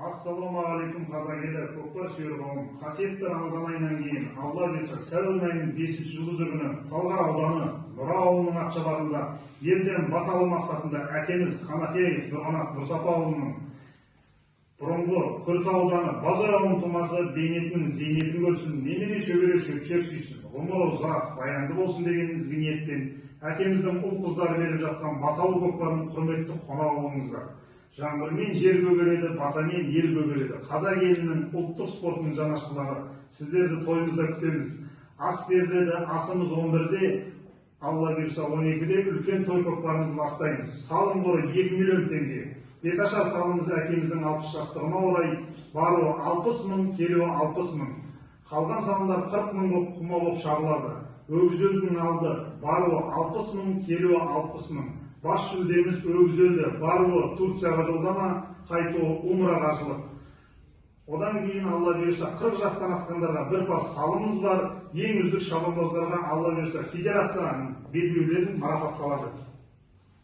Ассалаумағалейкум қазағелер, көкпар сүйер қауым. Қасиетті Рамазан айынан кейін Алла бұйырса сәуір айының 5-ші жұлдызы күні Талғар ауданы Нұра ауылының Атшабарында елден бата алу мақсатында әкеміз Қанапиев Нұрғанат Нұрсапаұлының бұрынғы Күрті ауданы Базар ауылының тумасы бейнетінің зейнетін көрсін, немере шөбере шөпшек сүйсін, ғұмыры ұзақ, баянды болсын деген ізгі ниетпен әкеміздің ұл қыздары беріп жатқан баталы көкпардың құрметті қонағы болыңыздар. Жаңбырмен жер көгереді, батамен ел көгереді. Қазақ елінің ұлттық спортының жанашырлары, сіздерді тойымызда күтеміз. Ас беріледі, асымыз 11-де, Алла бұйырса 12-де үлкен той көкпарымызды бастаймыз. Салым қоры 2 миллион теңге. Беташар салымыз әкеміздің 60 жастығына орай баруы 60 мың, келуі 60 мың. Қалған салымдар 40 мың болып құма болып шағылады. Өгізөлдің алды баруы 60 мың, келуі 60 мың. Бас жүлдеміз өгізөлді, баруы Турцияға жолдама, қайтуы Умра қаржылық. Одан кейін Алла бұйырса 40 жастан асқандарға бір пар салымыз бар. Ең үздік шабандоздарға Алла бұйырса федерацияның белбеулерін марапатталады.